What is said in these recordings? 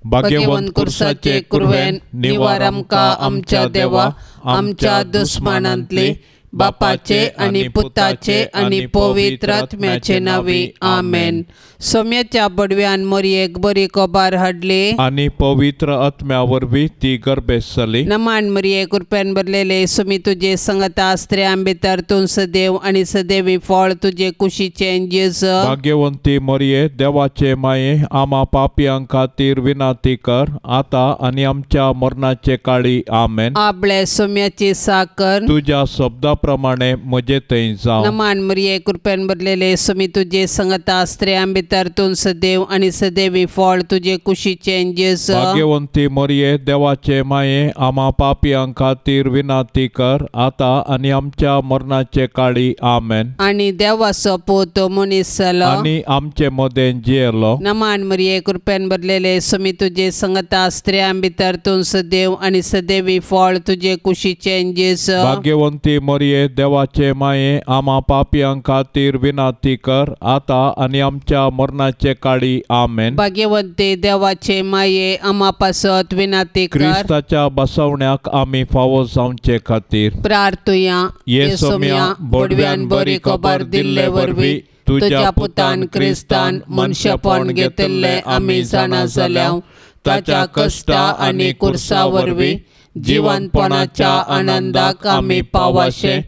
भाग्यवंत कुर्साचे कुरवेन निवार आमकां आमच्या देवा, आमच्या दुस्मानांतली, बापाचे आणि पुताचे आणि पवित्र आत्म्याचे नावी आमेन। सोम्याच्या बडव्यान मरियेक बरी कोबार हाडली आणि पवित्र आत्म्या वरवीं ती गर्भेस जाली। नमान मरिये कृपेन भरलेले सुमी तुझे संगता स्त्रियां भितर तूं सदैव आणि सदैवी फळ तुझे कुशीचे जेजू। भाग्यवंती मरिये देवाचे माये, आम्हा पापियां खातीर विनाती कर, आता आणि आमच्या मरणाचे काळी आमेन। आपले सोम्याची साकर तुझ्या शब्दाप्रमाणे म्हजे थंय जावं। नमान मरिये कृपेन भरलेले सुमी तुझे संगता स्त्रियां भितर तूं सदैव आणि सदैवी फळ तुझे कुशीचे जेजू। भाग्यवंती मरिये देवाचे माये, आम्हा पापियां खातीर विनाती कर, आता आणि आमच्या मरणाचे काळी आमेन। आणि देवाचो पूत मनीस जालो आणि आमचे मदें जियेलो। नमान मरिये कृपेन भरलेले सुमी तुझे संगता स्त्रियां भितर तूं सदैव आणि सदैवी फळ तुझे कुशीचे जेजू। भाग्यवंती मरिये देवाचे माये, आम्हा पापियां खातीर विनाती कर, आता आणि आमच्या मरणाचे काळी आमेन। भाग्यवंते देवाचे माये, आम्हा पासत विनाती कर। क्रिस्ताच्या बसवण्याक आम्ही फावो जावचे खातीर प्रार्थुया। येसोम्या बडव्यान बरी खबर दिल्ले वरवीं तुझ्या पुतान क्रिस्तान मनशापण घेतले आम्ही जाणा जाल्याव, ताच्या कष्टा आणि कुर्सा वरवीं जिवंतपणाच्या आनंदाक आम्ही पावाशे।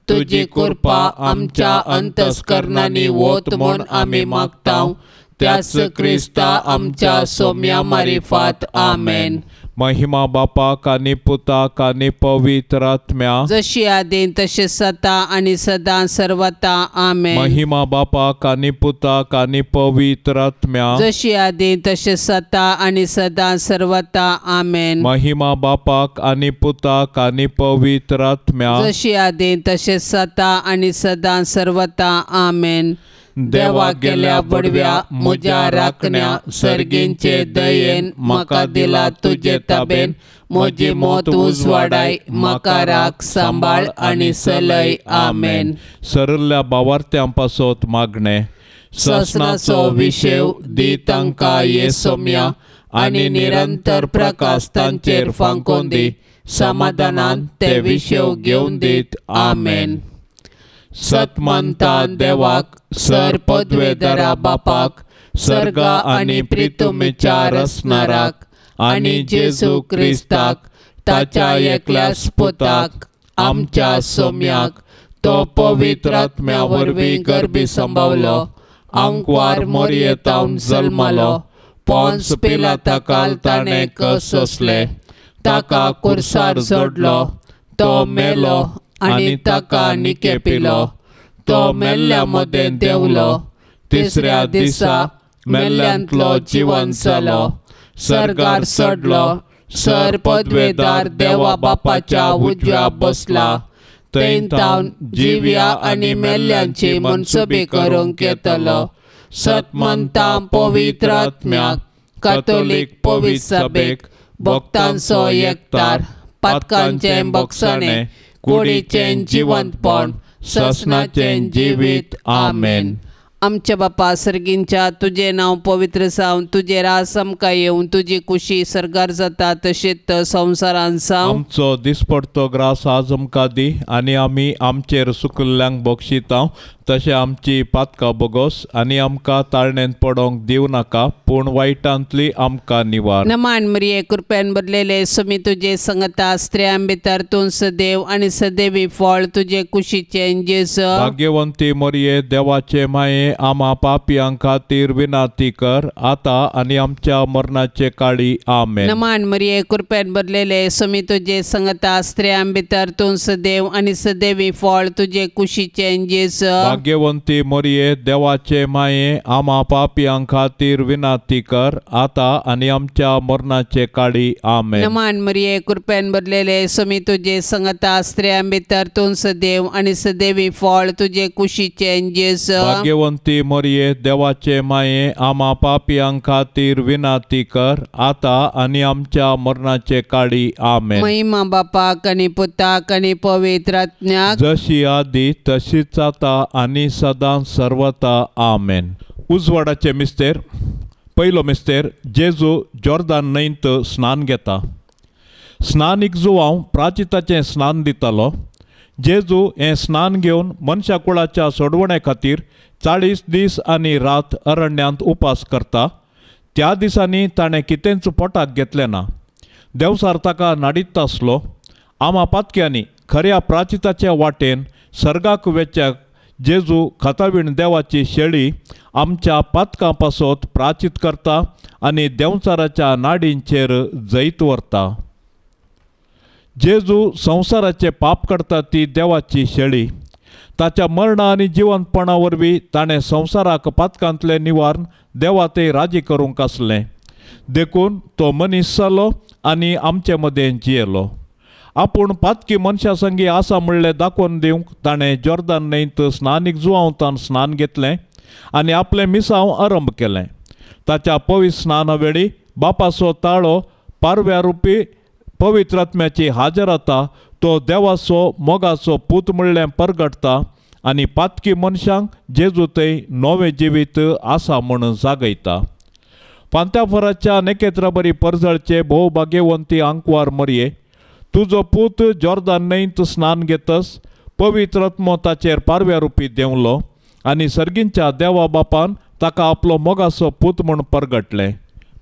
तुझी कृपा आमच्या अंतस्करणांनी वोत म्हूण आम्ही मागताव, त्याच क्रिस्ता आमच्या सोम्या मारिफात आमेन। महिमा बापाक आनी पुताक आनी पवित्र आत्म्या, जशी आदीं तशें सता आणि सदां सर्वता आमेन। महिमा बापाक आनी पुताक आनी पवित्र आत्म्या, जशी आदीं तशें सता आणि सदां सर्वता आमेन। महिमा बापाक आनी पुताक आनी पवित्र आत्म्या, जशी आदीं तशें सता आणि सदां सर्वता आमेन। देवा गेल्या बडव्या म्हज्या राखण्या, सर्गींचे दयेन म्हाका दिला तुजे ताबेन, म्हजी मोत उजवाडाय, म्हाका राख सांबाळ आणि सलय आमेन। सरल्या भावार्थ्यां पासत मागणे। ससनाचो विशेव दी तांकां येसोम्या, आणि निरंतर प्रकाश तांचेर फांकून दी, समाधानान ते विशेव घेवन दीत आमेन। सतमंता देवाक, सर पदवेदरा बापाक, सर्गा आणि प्रितुमेच्या रसनाराक, आणि जेजू क्रिस्ताक, ताच्या एकल्याच पुताक, आमच्या सोम्याक, तो पवित्र आत्म्या वरवीं गर्भी संभवलो, अंकवार मोरयेतावन जल्मलो, पोंस पिलाताकाल ताणें सोंसले, ताका कुर्सार जोडलो, तो मेलो आणि ताका निकेपिलो, तो मेल्ल्या मदें देवलो, तिसऱ्या दिसा मेल्ल्यांतलो जिवंत जालो, सर्गार चडलो, सर पदवेदार देवा बापाच्या उजव्या बसला, थंय तावन जिव्या आणि मेल्ल्यांची मनसुबी करूंक येतलो। सतमंता पवित्र आत्म्याक, कातोलीक पवित्र सभेक, भक्तांचो एकतार, पातकांचें भक्षणे, कुडीचें जिवंतपण, ससनाचें जिवीत आमेन। आमच्या बापा सर्गींच्या, तुझे नाव पवित्र जावन, तुझे रास आमकां येवन, तुजी कुशी सर्गार जाता तशीच संवसारांत जावं। आमचो दिसपडतो ग्रास आज आमकां दी, आनी आमी आमचेर चुकल्ल्यांक बक्षितांव, तशें आमची पातकां बोगोस, आनी आमकां ताळणेंत पडोंक दिव नाका, पूण वायटांतली आमकां निवार। नमान मरिये कृपेन भरलेले सुमी तुझे संगता स्त्रियां भितर तूं सदैव आणि सदैवी फळ तुझे कुशीचे जेजू। भाग्यवंती मरिये देवाचे माये, आम्हा पापियां खातीर विनाती कर, आता आणि आमच्या मरणाचे काळी आमेन। नमान मरिये कृपेन भरलेले सुमी तुझे संगता स्त्रियां भितर तूं सदैव आणि सदैवी फळ तुझे कुशीचे जेजू। भाग्यवंती मरिये देवाचे माये, आम्हा पापियां खातीर विनाती कर, आता आणि आमच्या मरणाचे काळी आमेन। नमान मरिये कृपेन भरलेले सुमी तुझे संगता स्त्रियां भितर तूं सदैव आणि सदैवी फळ तुझे कुशीचे जेजू। भाग्यवंती मरिये देवाचे माये, आम्हा पापियां खातीर विनाती कर, आता आणि आमच्या मरणाचे काळी आमेन। महिमा बापाक आणि पुताक आणि पवित्र आत्म्याक, जशी आदी तशीच आता आणि सदां सर्वता आमेन। उजवाडाचे मिस्तेर पयलो मिस्तेर जेजू जॉर्दान न्हंयत स्नान घेता। स्नानीक जुवांव प्राचिताचें स्नान दितालो। जेजू हें स्नान घेवन मनशा कुळाच्या सोडवणे खातीर 40 दीस आनी रात अरण्यांत उपास करता। त्या दिसांनी ताणें कितेंच पोटाक घेतलें ना। देवसार ताका नाडित्ता आसलो। आमा पातक्यांनी खऱ्या प्राचिताच्या वाटेन सर्गाक वेचक जेजू खातावीण देवाची शेळी आमच्या पातकां पासत प्राचीत करता आनी देवचाराच्या नाडींचेर जैत व्हरता। जेजू संवसाराचे पाप करता ती देवाची शेळी। ताच्या मरणा आनी जिवंतपणा वरवीं ताणें संवसाराक पातकांतले निवारण देवातय राजी करूंक आसलें। देखून तो मनीस जालो आनी आमचे मदें जियेलो। आपूण पातकी मनशा संगी आसा म्हणलें दाखोवन दिवंक ताणें जॉर्दान न्हंयत स्नानीक जुवांवतान स्नान घेतलें आनी आपलें मिसांव आरंभ केलें। ताच्या पवित्र स्नाना वेळी बापाचो ताळो पारव्या रुपी पवित्र आत्म्याची हाजर जाता। तो देवाचो मोगाचो पूत म्हणलें परगटता आनी पातकी मनशांक जेजू थंय नवें जिवीत आसा म्हूण जागयता। पांत्याफराच्या नेकेत्राबरी परजळचे भोवभाग्यवंती आंकवार मरये, तुजो पूत जॉर्दान न्हंयत स्नान घेतस पवित्र आत्मो ताचेर पारव्या रुपी देंवलो आनी सर्गींच्या देवा बापान ताका आपलो मोगाचो पूत म्हूण परगटलें।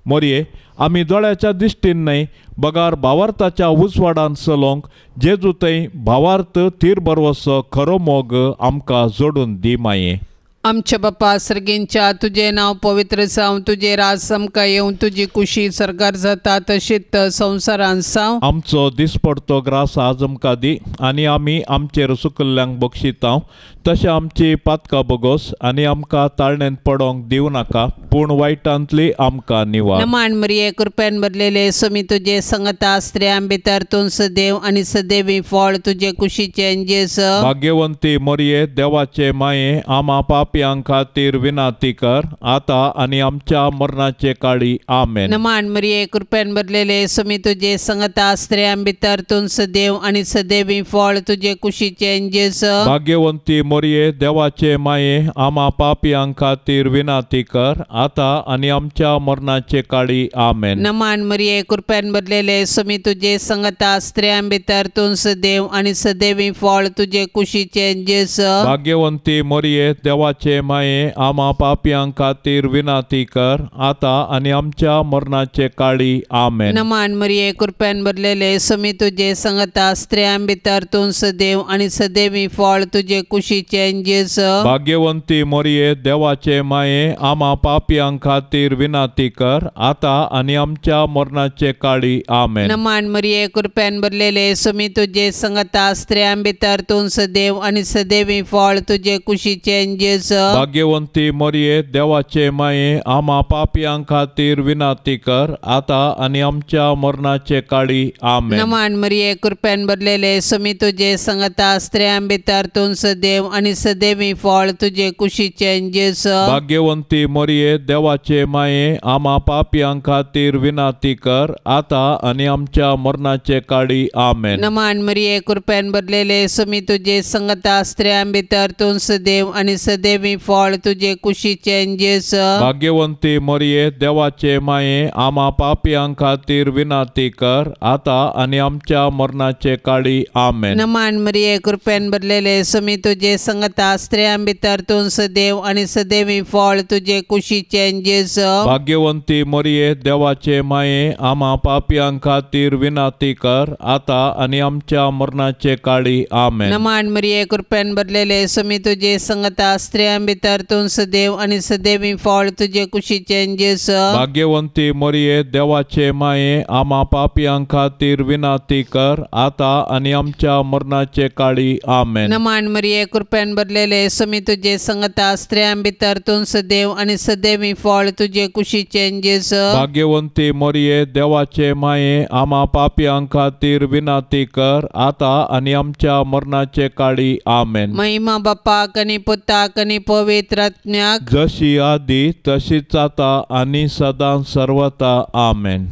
मरये, आमी दोळ्याच्या दिश्टीन न्हय बगार भावार्थाच्या उजवाडान चलोवंक जेजू थंय भावार्थ थीर बरवसो खरो मोग आमकां जोडून दी माये। आमचे बापा सर्गींच्या तुझे नाव पवित्र जावं, तुझे राज आमकां येवं, तुजी कुशी सरकार जाता तशीच संवसारांत जावं। आमचो दिसपडतो ग्रास आज आमकां दी आनी आमी आमचेर चुकल्ल्यांक बक्षितांव, तशें आमची पातकां बगोस आनी आमकां ताळणेंत पडोंक दिवं नाका, पूण वायटांतली आमकां निवार। नमान मरिये कृपेन भरलेले समी तुजे संगता स्त्रियां भितर तूं सदैव आनी सदैवी फळ तुजे कुशीचे जेस। भाग्यवंती मरिये देवाचे माये, आमा पापयांक खातीर विनाती कर आता आनी आमच्या मरणाचे काळी आमेन। नमान मरिये कृपेन भरलेले समी तुजे संगता स्त्रियां भितर तूं सदैव आनी सदैवी फळ तुजे कुशीचे जेस। भाग्यवंती मरिये देवाचे माये, आमा पापयांक खातीर विनाती कर आता आनी आमच्या मरणाचे काळी आमेन। नमान मरिये कृपेन भरलेले समी तुजे संगता स्त्रियां भितर तूं सदैव आनी सदैवी फळ तुजे कुशीचे जेस। भाग्यवंती मरिये देवाचे माये, आमा पापयांक खातीर विनाती कर आता आनी आमच्या मरणाचे काळी आमेन। नमान मरिये कृपेन भरलेले समी तुजे संगता स्त्रियां भितर तूं सदैव आनी सदैवी फळ तुजे कुशीचे जेस। भाग्यवंती मरिये देवाचे माये, आमा पापयांक खातीर विनाती कर आता आनी आमच्या मरणाचे काळी आमेन। नमान मरिये कृपेन भरलेले समी तुजे संगता स्त्रियां भितर तूं सदैव आनी सदैवी फळ तुजे कुशीचे जेस। भाग्यवंती मरिये देवाचे माये, आमा पापयांक खातीर विनाती कर आता आनी आमच्या मरणाचे काळी आमेन। नमान मरिये कृपेन भरलेले समी तुजे संगता स्त्रियां भितर तूं सदैव आनी सदैवी फळ तुजे कुशीचे जेस। भाग्यवंती मरिये देवाचे माये, आमा पापयांक खातीर विनाती कर आता आनी आमच्या मरणाचे काळी आमेन। नमान मरिये कृपेन भरलेले समी तुजे संगता स्त्रियां भितर तूं सदैव आनी सदैवी फळ तुजे कुशीचे जेस। भाग्यवंती मरिये देवाचे माये, आमा पापयांक खातीर विनाती कर आता आनी आमच्या मरणाचे काळी आमेन। नमान मरिये कृपेन भरलेले समी तुजे संगता स्त्रियां भितर तूं सदैव आनी सदैवी फळ तुजे कुशीचे जेस। भाग्यवंती मरिये देवाचे माये, आमा पापयांक खातीर विनाती कर आता आनी आमच्या मरणाचे काळी आमेन। नमान मरिये कृपेन भरलेले समी तुजे संगता स्त्रियां भितर तूं सदैव आनी सदैवी फळ तुजे कुशीचे जेस। भाग्यवंती मरिये देवाचे माये, आमा पापयांक खातीर विनाती कर आता आनी आमच्या मरणाचे काळी आमेन। नमान मरिये कृपेन भरलेले समी तुजे संगता स्त्रियां भितर तूं सदैव आनी सदैवी फळ तुजे कुशीचे जेस। भाग्यवंती मरिये देवाचे माये, आमा पापयांक खातीर विनाती कर आता आनी आमच्या मरणाचे काळी आमेन। महिमा बापाक आनी पुताक आनी पवित्र आत्म्याक जशी आदी तशीच आता आनी सदां सर्वता आमेन।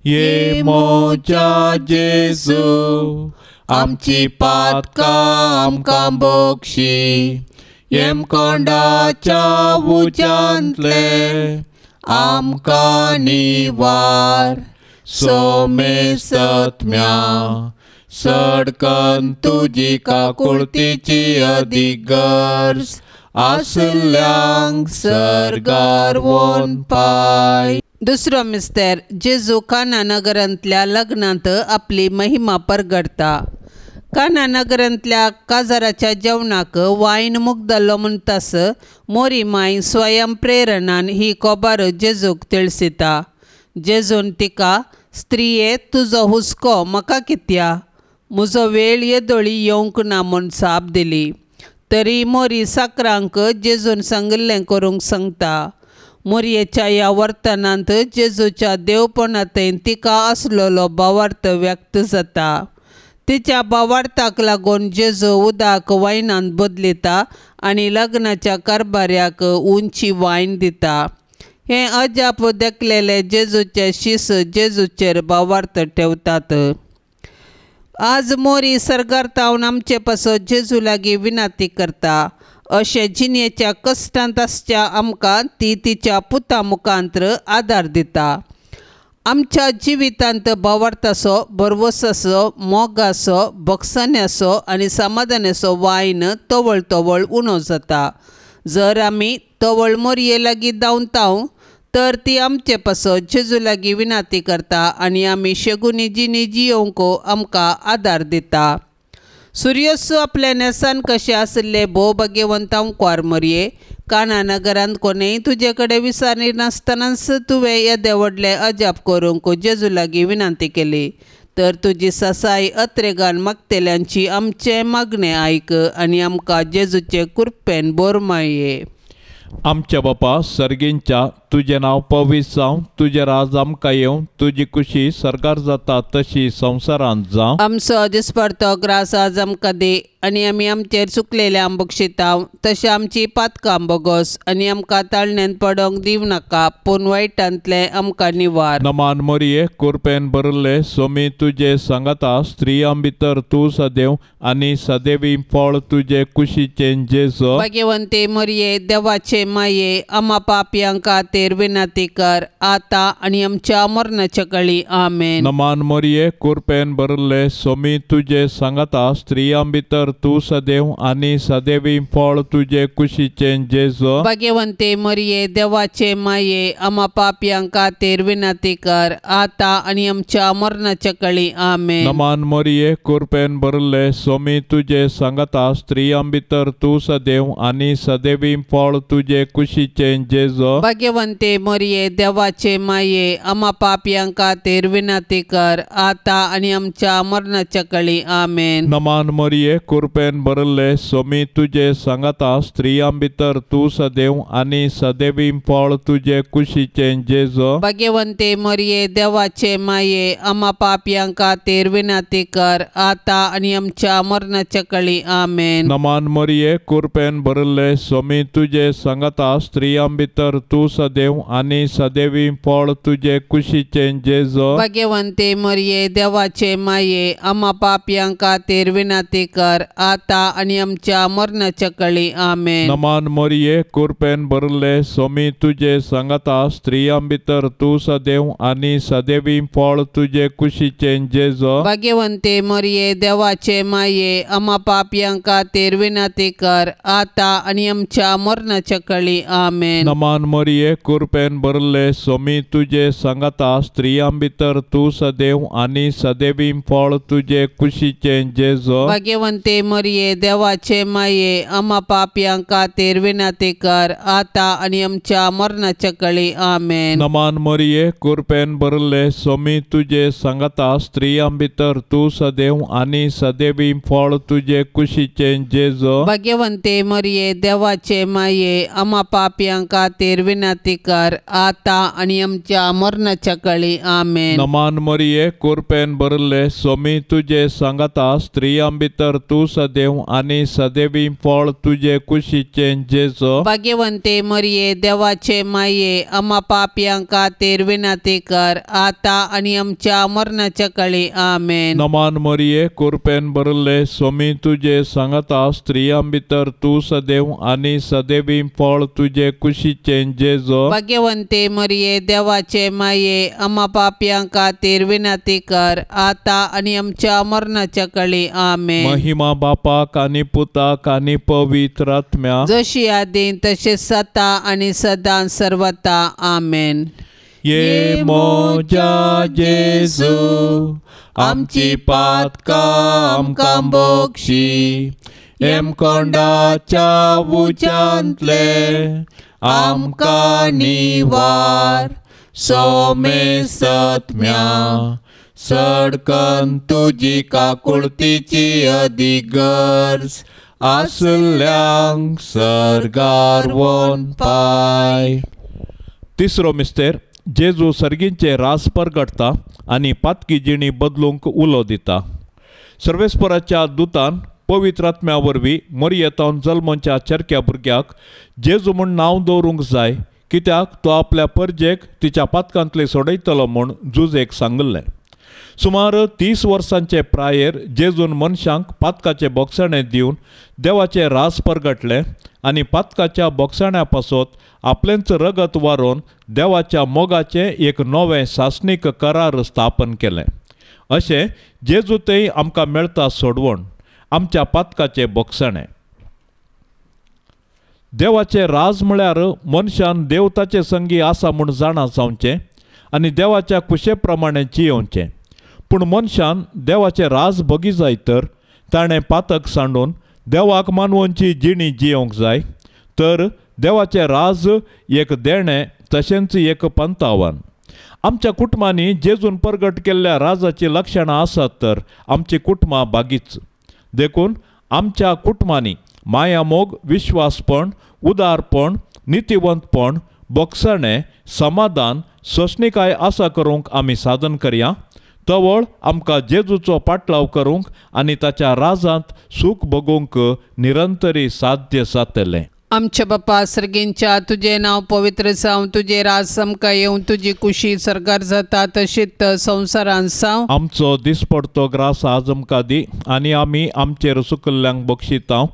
ये मोच्या जेजू आमची पातकां आमकां बोगशी, येमकोंडाच्या उज्यांतले आमकां निवार. सोमे सत्म्या सडकन तुजी काकुळतीची अदीक गरज आसल्यांक सरकार वोन पाय. दुसरो मिस्तेर जेजू काना नगरांतल्या लग्नांत आपली महिमा परगडता. काना नगरांतल्या काजाराच्या जेवणाक वायन मुगदलो म्हणटास मोरी माय स्वयं प्रेरणान ही खबर जेजूक तिळसिता. जेजून तिका, स्त्रिये तुजो हुस्को म्हाका कित्या, म्हजो वेळ येदोळी येवंक ना म्हूण साप दिली. तरी मोरी साकरांक जेजून सांगिल्लें करूंक सांगता. मोरयेच्या ह्या वर्तनांत जेजूच्या देवपणांतय तिका आसलोलो भावार्थ व्यक्त जाता. तिच्या भावार्थाक लागून जेजू उदक वायनांत बदलिता आनी लग्नाच्या कारभाऱ्याक उंची वायन दिता. हें अजाप देखलेले जेजूचे शीस जेजूचेर भावार्थ ठेवतात. आज मोरी सर्गार्तावन आमचे पासत जेजू लागीं विनाती करता. अशें जिणेच्या कश्टांत आसच्या आमकां ती तिच्या पुता मुखांत्र आदार दिता. आमच्या जिवितांत भावार्थाचो, भरवोसाचो, मोगाचो, भक्षण्याचो आनी समाधानाचो वायन तवळ तवळ उणो जाता. जर आमी तवळ मोरये लागीं धांवताव तर ती आमचे पासत जेजू लागीं विनाती करता आनी आमी शेगुनी जिणी जियोंक आमकां आदार दिता. सूर्योत्सव आपल्या नेसान कशें आसले भोव भाग्यवंतांक मोरये, काना नगरांत कोणेय तुजे कडेन विचारणी नासतनाच तुवें येदे व्हडले अजाप करूंक जेजू लागीं विनांती केली. तर तुजी ससाय अत्रेगान मागतेल्यांची आमचें मागणें आयक आनी आमकां जेजूचे कृपेन बोर माये. आमच्या बापा सर्गींच्या तुजें नांव पवित्र जावं, तुजें राज आमकां येवं, तुजी खुशी सरकार जाता तशी संवसारांत जावं. आमचो दिसपडतो ग्रास आज आमकां दे आनी आमी आमचेर चुकलेल्यांक बक्षितांव तशें आमची पातकां बोगोस आनी आमकां ताळण्यांत पडोंक दिव नाका पूण वायटांतले आमकां निवार. नमान मोरये कृपेन भरले सोमी तुजे सांगाता स्त्रियां भितर तूं सदैव आनी सदैवी फळ तुजे कुशीचें जेजू. भाग्यवंते मोरये देवाचे माये आमा पापयांक खातीर विनाती कर आतां आनी आमच्या मरणाच्या काळी आमेन. नमान मोरये कृपेन भरले सोमी तुजे सांगाता स्त्रियां भितर तूं सदैव आनी सदैवी फळ तुजे कुशीचें जेजू. भाग्यवंते मोरये देवाचे माये आमा पापयांक खातीर विनाती कर आतां आनी आमच्या मरणाच्या काळी आमेन. नमान मोरये कृपेन भरले सोमी तुजे सांगाता स्त्रियां भितर तूं सदैव आनी सदैवी फळ तुजे कुशीचें जेजू. भाग्यवंते मोरये देवाचे माये आमा पापयांक खातीर विनाती कर आतां आनी आमच्या मरणाच्या काळी आमेन. नमान मोरये कृपेन भरले सोमी तुजे सांगाता स्त्रियां भितर तूं सदैव आनी सदैवी फळ तुजे कुशीचें जेजू. भाग्यवंते मोरये देवाचे माये आमा पापयांक खातीर विनाती कर आतां आनी आमच्या मरणाच्या काळी आमेन. नमान मोरये कृपेन भरले सोमी तुजे सांगाता स्त्रियां भितर तूं सदैव आनी सदैवी फळ तुजे कुशीचें जेजू. भाग्यवंते मोरये देवाचे माये आमा पापयांक खातीर विनाती कर आतां आनी आमच्या मरणाच्या काळी आमेन. नमान मोरये कृपेन भरले सोमी तुजे सांगाता स्त्रियां भितर तूं सदैव आनी सदैवी फळ तुजे कुशीचें जेजू. भाग्यवंते मोरये देवाचे माये आमा पापयांक खातीर विनाती कर आतां आनी आमच्या मरणाच्या काळी आमेन. नमान मोरये कृपेन भरले सोमी तुजे सांगाता स्त्रियां भितर तूं सदैव आनी सदैवी फळ तुजे कुशीचें जेजू. भाग्यवंते मोरये देवाचे माये आमा पापयांक खातीर विनाती कर आतां आनी आमच्या मरणाच्या काळी आमेन. नमान मोरये कृपेन भरले सोमी तुजे सांगाता स्त्रियां भितर तूं सदैव आनी सदैवी फळ तुजे कुशीचें जेजू. भाग्यवंते मोरये देवाचे माये आमा पापयांक खातीर विनाती कर आतां आनी आमच्या मरणाच्या काळी आमेन. नमान मोरये कृपेन भरले सोमी तुजे सांगाता स्त्रियां भितर तूं सदैव आनी सदैवी फळ तुजे कुशीचें जेजू. भाग्यवंते मोरये देवाचे माये आमा पापयांक खातीर विनाती कर आतां आनी आमच्या मरणाच्या काळी आमेन. नमान मोरये कृपेन भरले सोमी तुजे सांगाता स्त्रियां भितर तूं सदैव आनी सदैवी फळ तुजे कुशीचें जेजू. भाग्यवंते मरिये देवाचे माये आम्हा पापियां खातीर विनंती कर आता आणि आमच्या मरणाच्या काळी आमेन. महिमा बापाक आनी पुताक आनी पवित्र आत्म्या जशी आदी तसेच आता आणि सदां सर्वता आमेन. ये मोजा जेजू आमची पातकां आमकां बक्षी एम कोंडाच्या उंचांतले आमकां निवार सोमे सत्म्या सडकन तुजी काकुळतीची अधिगर्ज आसल्यांक सर्गार वोन पाय. तिसरो मिस्तेर जेजू सर्गींचे रास परगटता आनी पातकी जिणी बदलूंक उलो दिता. सर्वेस्पराच्या दुतान पवित्र आत्म्या वरवीं मरियेतावन जल्मच्या चरक्या भुरग्याक जेजू म्हूण नांव दवरूंक जाय कित्याक तो आपल्या परजेक तिच्या पातकांतले सोडयतलो म्हूण जुजेक सांगल्लें. सुमार 30 वर्सांचे प्रायेर जेजून मनशांक पातकाचे बोगसणे दिवन देवाचे रास परगटले आनी पातकाच्या बोगसण्या पासत आपलेंच रगत वारोवन देवाच्या मोगाचे एक नवें सासणीक करार स्थापन केलें. अशें जेजूतय आमकां मेळटा सोडवण आमच्या पातकाचे बोगसणे. देवाचे राज म्हळ्यार मनशान देवताचे संगी आसा म्हूण जाणा जावचें आनी देवाच्या कुशे प्रमाणे जियोवचें. पूण मनशान देवाचे राज भोगी जाय तर ताणें पातक सांडून देवाक मानवनची जिणी जियोंक जाय. तर देवाचे राज एक देणें तशेंच एक पंतावन. आमच्या कुटुंबांनी जेजून परगट केल्ल्या राजाची लक्षणां आसात तर आमची कुटुंबां बागीच. देखून आमच्या कुटुंबांनी मायामोग विश्वासपण उदारपण नितिवंतपण बोगसणे समाधान सोंसणीकाय आसा करूंक आमी साधन करया. तवळ आमकां जेजूचो पाटलाव करूंक आनी ताच्या राजांत सूख भोगूंक निरंतरी साध्य जातलें. आमच्या बापा सर्गींच्या तुझे नाव पवित्र जावं तुझे राज आमकां येवं तुजी कुशी सरकार जाता तशीच संवसारांत जावं. आमचो दिसपडतो ग्रास आज आमकां दी आनी आमी आमचेर सुकल्ल्यांक बक्षितांव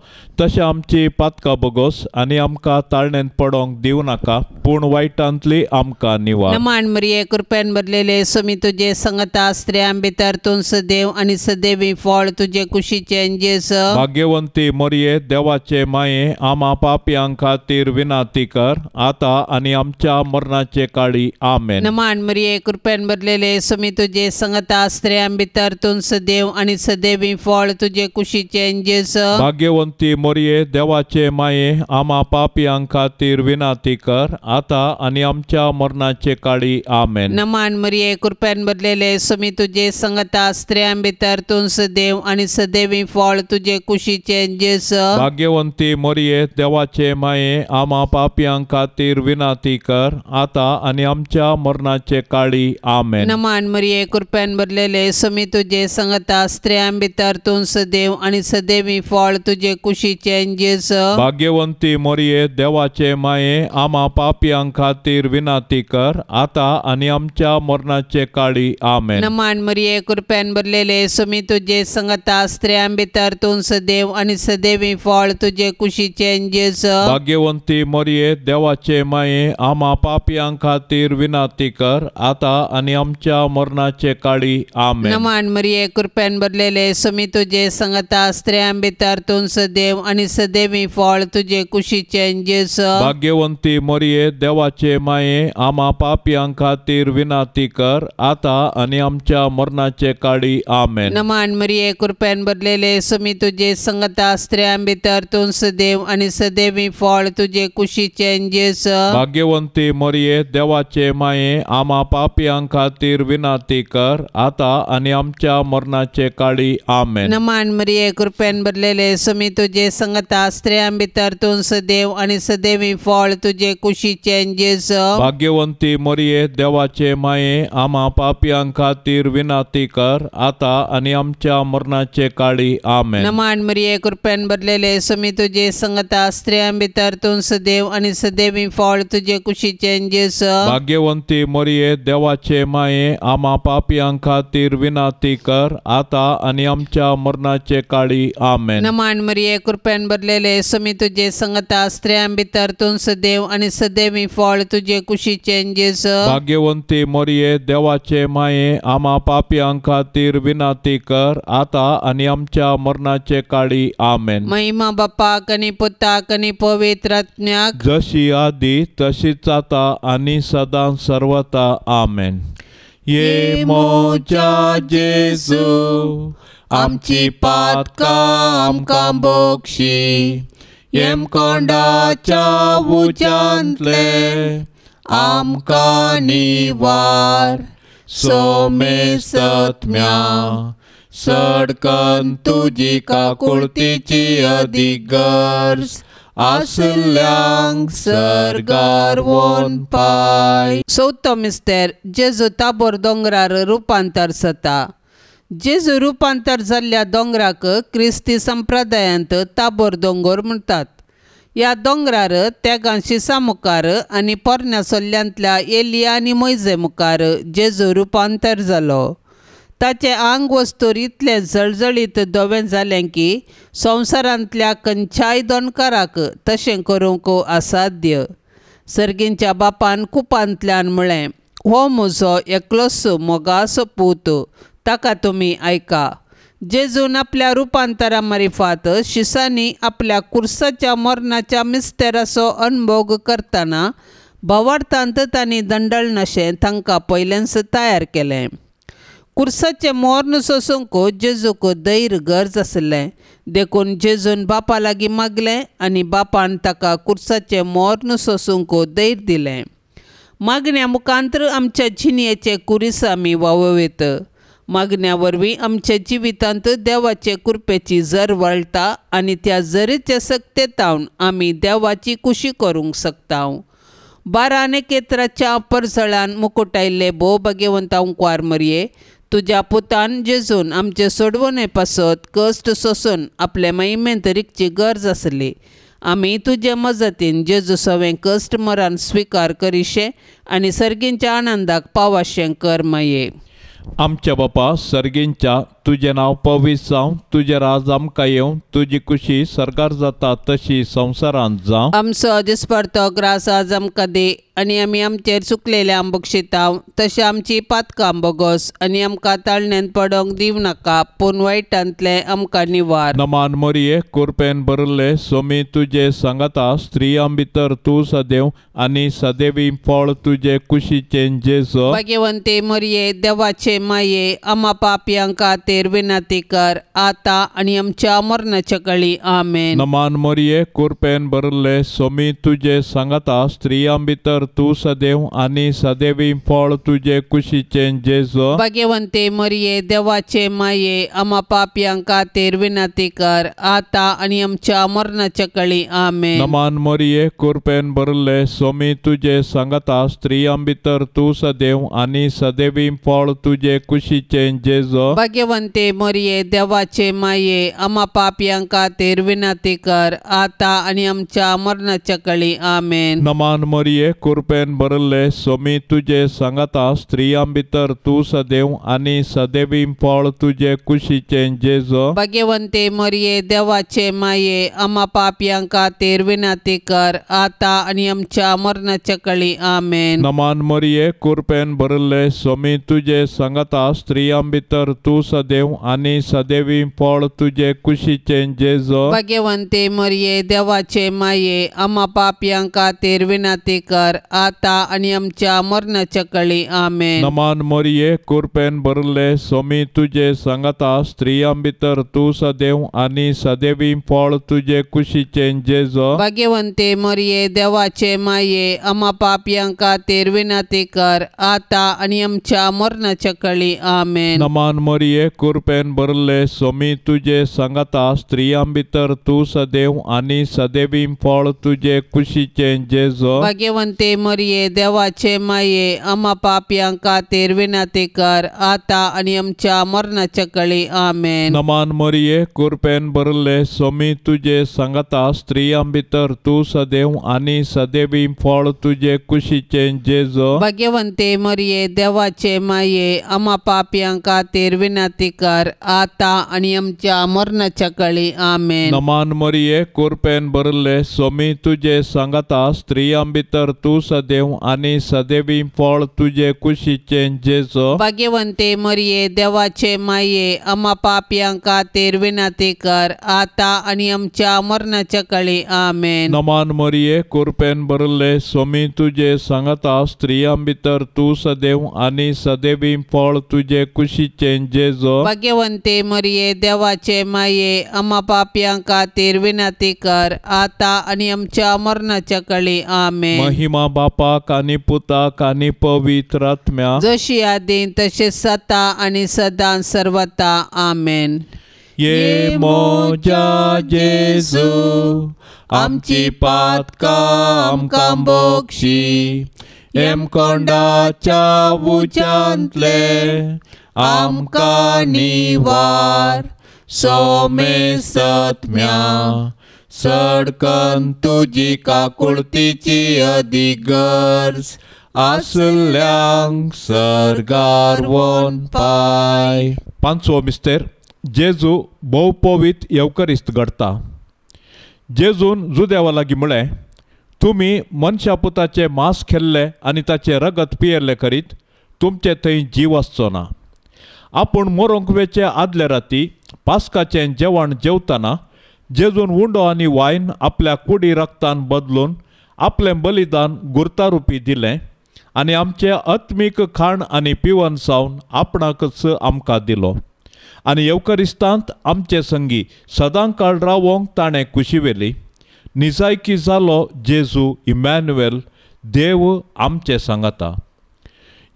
तशें आमची पातकां बोगोस आनी आमकां ताळणेंत पडोंक दिवं नाका पूण वायटांतली आमकां निवार. नमान मरिये कृपेन भरलेले सोमी तुजे संगता स्त्रियां भितर तूं सदैव आनी सदैवी फळ तुजे कुशीचे जेस. भाग्यवंती मरिये देवाचे माये आम्हा पापियां खातीर विनाती कर आता आनी आमच्या मरणाचे काळी आमेन. नमान मरिये कृपेन भरलेले सोमी तुजे संगता स्त्रियां भितर तूं सदैव आनी सदैवी फळ तुजे कुशीचे जेस. भाग्यवंती मरिये देवाचे माये आम्हा पापियां खातीर विनाती कर आता आनी आमच्या मरणाचे काळी आमेन. नमान मरिये कृपेन भरलेले सोमी तुजे संगता स्त्रियां भितर तूं सदैव आनी सदैवी फळ तुजे कुशीचे जेस. भाग्यवंती मरिये देवाचे माये आम्हा पापियां खातीर विनाती कर आता आनी आमच्या मरणाचे काळी आमेन. नमान मरिये कृपेन भरलेले सोमी तुजे संगता स्त्रियां भितर तूं सदैव आनी सदैवी फळ तुजे कुशीचे जेस. भाग्यवंती मरिये देवाचे माये आम्हा पापियां खातीर विनाती कर आता आनी आमच्या मरणाचे काळी आमेन. नमान मरिये कृपेन भरलेले सोमी तुजे संगता स्त्रियां भितर तूं सदैव आनी सदैवी फळ तुजे कुशीचे जेस. भाग्यवंती मरिये देवाचे माये आम्हा पापियां खातीर विनाती कर आता आनी आमच्या मरणाचे काळी आमेन. नमान मरिये कृपेन भरलेले सोमी तुजे संगता स्त्रियां भितर तूं सदैव आनी सदैवी फळ तुजे कुशीचे जेस. भाग्यवंती मरिये देवाचे माये आम्हा पापियां खातीर विनाती कर आता आनी आमच्या मरणाचे काळी आमेन. नमान मरिये कृपेन भरलेले सोमी तुजे संगता स्त्रियां भितर तूं सदैव आनी सदैवी फळ तुजे कुशीचे जेस. भाग्यवंती मरिये देवाचे माये आम्हा पापियां खातीर विनाती कर आता आनी आमच्या मरणाचे काळी आमेन. नमान मरिये कृपेन भरलेले सोमी तुजे संगता स्त्रियां भितर तूं सदैव आनी सदैवी फळ तुजे कुशीचे जेस. भाग्यवंती मरिये देवाचे माये आम्हा पापियां खातीर विनाती कर आता आनी आमच्या मरणाचे काळी आमेन. नमान मरिये कृपेन भरलेले सोमी तुजे संगता स्त्रियां स्त्रियां भितर तूं सदैव आणि सदैवी फळ तुझे कुशीचे जेजू. भाग्यवंती मरिये देवाचे माये आम्हा पापियां खातीर विनाती कर आता आणि आमच्या मरणाचे काळी आमेन. नमान मरिये कृपेन भरलेले समी तुझे संगता स्त्रियां भितर तूं सदैव आणि सदैवी फळ तुझे कुशीचे जेजू. भाग्यवंती मरिये देवाचे माये आम्हा पापियां खातीर विनाती कर आता आणि आमच्या मरणाचे काळी आमेन. महिमा बापाक आणि पुताक आणि पवित्र आत्म्याक जशी आधी तशीच आता आणि सदा सर्वता आमेन. ये मोच्या जेजू आमची पातकां आमकां बोगशी येम कोंडाच्या उज्यांतले आमकां निवार सोमे सत्म्या सडकन तुजी काकुळतीची अधिक गरज आसल्यांक सरगार वोन पाय. चवथो मिस्तेर जेजू ताबोर दोंगरार रुपांतर जाता. जेजू रुपांतर जाल्ल्या दोंगराक क्रिस्ती संप्रदायांत ताबोर दोंगर म्हणटात. ह्या दोंगरार तेगां शिसा मुखार आनी पोरण्या सोल्ल्यांतल्या एलिया आनी मोइजे मुखार जेजू रुपांतर जालो. ताचें आंग वस्तूर इतलें जळजळीत धवें जालें की संवसारांतल्या खंयच्याय दोणकाराक तशें करूंक असाध्य. सर्गींच्या बापान कुपांतल्यान म्हळें, हो म्हजो एकलोसो मोगासो पूत, ताका तुमी आयका. जेजून आपल्या रुपांतरा मारिफात शिसांनी आपल्या कुर्साच्या मरणाच्या मिस्तेराचो अणभव करतना भवार्थांत तांणी दंडळनाशें तांकां पयलेंच तयार केलें. कुर्साचें मोर्न सोसूंक जेजूक धैर्य गरज आसलें. देखून जेजून बापा लागीं मागलें आनी बापान ताका कुर्साचें मोर्न सोसूंक धैर्य दिलें. मागण्या मुखांतर आमच्या जिणेचें कुरीस आमी वावोवेत. मागण्या वरवीं आमच्या जिवितांत देवाचे कृपेची झर वळटा आनी त्या झरीचे सक्तेतावन आमी देवाची कुशी करूंक शकता. 12 आनी केत्राच्या परसळान मुकुट आयिल्ले भोव भाग्यवंता ओंकार मरिये, तुज्या पुतान जेजून आमचे सोडवणे पासत कश्ट सोसून आपले महिमेंत रिकची गरज आसली. आमी तुजे मजतीन जेजू सवें कश्ट मरण स्विकार करिशे आनी सर्गींच्या आनंदाक पावाशें कर माये. आमच्या बापा सर्गींच्या तुझे नाव पवित्र जावं, तुझे राज आमकां येवं, तुजी कुशी सरकार जाता तशी संवसारांत जावं. आमचो दिसपडतो ग्रास आज आमकां दे आनी आमी आमचेर चुकलेल्यांक बक्षितांव, तशें आमची पातकां बोगोस आनी आमकां ताळणेंत पडोंक दिव नाका, पूण वायटांतले आमकां निवार. नमान मरिये कृपेन भरले सोमी तुजे सांगाता स्त्रियां भितर तूं सदैव आनी सदैवी फळ तुजे कुशीचें जेजू. भाग्यवंते मरिये देवाचे माये आम्हा पापयांक खातीर विनंती कर आता आनी आमच्या मरणाच्या काळी आमेन. नमान मरिये कृपेन भरले सोमी तुजे सांगाता स्त्रियां भितर तूं सदैव आनी सदैवी फळ तुजे कुशीचें जेजू. भाग्यवंते मरिये देवाचे माये आम्हा पापयांक खातीर विनंती कर आता आनी आमच्या मरणाच्या काळी आमेन. नमान मरिये कृपेन भरले सोमी तुजे सांगाता स्त्रियां भितर तूं सदैव आनी सदैवी फळ तुजे कुशीचें जेजू. भाग्यवंते मरिये देवाचे माये आम्हा पापयांक खातीर विनंती कर आता आनी आमच्या मरणाच्या काळी आमेन. नमान मरिये कृपेन भरले सोमी तुजे सांगाता स्त्रियां भितर तूं सदैव आनी सदैवी फळ तुजे कुशीचें जेजू. भाग्यवंते मरिये देवाचे माये आम्हा पापयांक खातीर विनंती कर आता आनी आमच्या मरणाच्या काळी आमेन. नमान मरिये कृपेन भरले सोमी तुजे सांगाता स्त्रियां भितर तूं सदैव आनी सदैवी फळ तुजे कुशीचें जेजू. भाग्यवंते मरिये देवाचे माये आम्हा पापयांक खातीर विनंती कर आता आनी आमच्या मरणाच्या काळी आमेन. नमान मरिये कृपेन भरले सोमी तुजे सांगाता स्त्रियां भितर तूं सदैव आनी सदैवी फळ तुजे कुशीचें जेजू. भाग्यवंते मरिये देवाचे माये आम्हा पापयांक खातीर विनंती कर आता आनी आमच्या मरणाच्या काळी आमेन. नमान मरिये कृपेन भरले सोमी तुजे सांगाता स्त्रियां भितर तूं सदैव आनी सदैवी फळ तुजे कुशीचें जेजू. भाग्यवंते मरिये देवाचे माये आम्हा पापियां खातीर विनंती कर आता आणि आमच्या मरणाच्या काळी आमेन. नमान मरिये कृपेन भरले स्वामी तुझे सांगता स्त्रियां भितर तू सदैव आणि सदैवी फळ तुझे कुशीचे जेजो. भाग्यवंते मरिये देवाचे माये आम्हा पापियां खातीर विनंती कर आता आणि आमच्या मरणाच्या काळी आमेन. नमान मरिये कृपेन भरले स्वामी तुझे सांगता स्त्रियां भितर तू सदैव आणि सदैवी फळ तुझे कुशीचे जेजो. भाग्यवंते मरिये देवाचे माये आम्हा पापियां खातीर विनंती कर आता आणि आमच्या मरणाच्या काळी आमेन. नमान मरिये कृपेन भरले स्वामी तुझे सांगता स्त्रियां भितर तू सदैव आणि सदैवी फळ तुझे कुशीचे जेजो. भाग्यवंते मरिये देवाचे माये आम्हा पापियां खातीर विनंती कर आता आणि आमच्या मरणाच्या काळी आमेन. महिमा बापाक आणि पुताक आणि पवित्र आत्म्या जशी आदीन तसे सता आणि सदां सर्वता आमेन. ये मोजा जेजू आमची पातका आमकां बोगशी एम कोंडाच्या उंचांतले आमकां निवार सोमे सत्म्या सडकन तुजी काकुळतीची अधिगर्ज आसल्यांक सरगार वन पाय. पांचवो मिस्तेर जेजू भोव पवित येवकरिस्त घडता. जेजून जुदेवा लागीं म्हळें तुमी मनशा पुताचे मांस खेल्ले आनी ताचे रगत पियेल्ले करीत तुमचे थंय जीव आसचो ना. आपूण मरोंक वेचे आदले राती पास्काचें जेवण जेवतना जेजून उंडो आनी वायन आपल्या कुडी रक्तान बदलून आपलें बलिदान गुर्तारुपी दिलें आनी आमचे आत्मीक खाण आनी पिवन सावन आपणाकच आमकां दिलो. आनी येवकरिस्तांत आमचे संगी सदां काळ रावोंक ताणें कुशीवेली. निजायकी जालो जेजू इमॅन्युएल देव आमचे सांगता.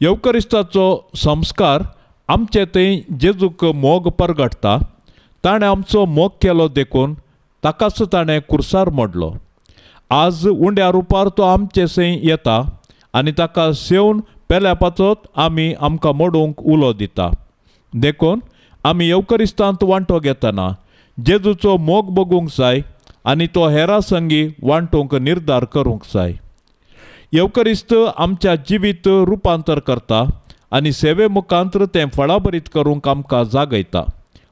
येवकरिस्ताचो संस्कार आमचे थंय जेजूक मोग परगटता. ताणें आमचो मोग केलो देखून ताकाच ताणें कुर्सार मोडलो. आज उंड्या रुपार तो आमचे सैं येता आनी ताका सेवन पेल्यापाचोच आमी आमकां मोडूंक उलो दिता. देखून आमी येवकरिस्तांत वांटो घेतना जेजूचो मोग बगूंक जाय आनी तो हेरां संगी वांटूंक निर्धार करूंक जाय. येवकरिस्त आमच्या जिवीत रुपांतर करता आनी सेवे मुखांत्र तें फळाबरीत करूंक आमकां जागयता.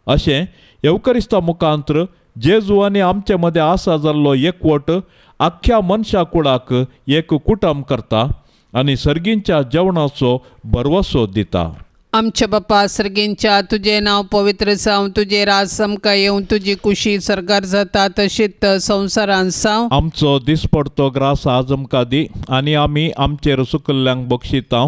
अशें येवकरिस्ता मुखांत्र जेजू आनी आमचे मदें आसा जाल्लो एकवट आख्या मनशा कुळाक एक कुटुंब करता आनी सर्गींच्या जेवणाचो भरवसो दिता. आमच्या बापा सर्गींच्या तुझे नाव पवित्र जावं तुझे राज समका येवं तुझी कुशी सरकार जाता तशीच संवसारांत जावं. आमचो दिसपडतो ग्रास आज आमकां दी आनी आमी आमचेर चुकल्ल्यांक बक्षितांव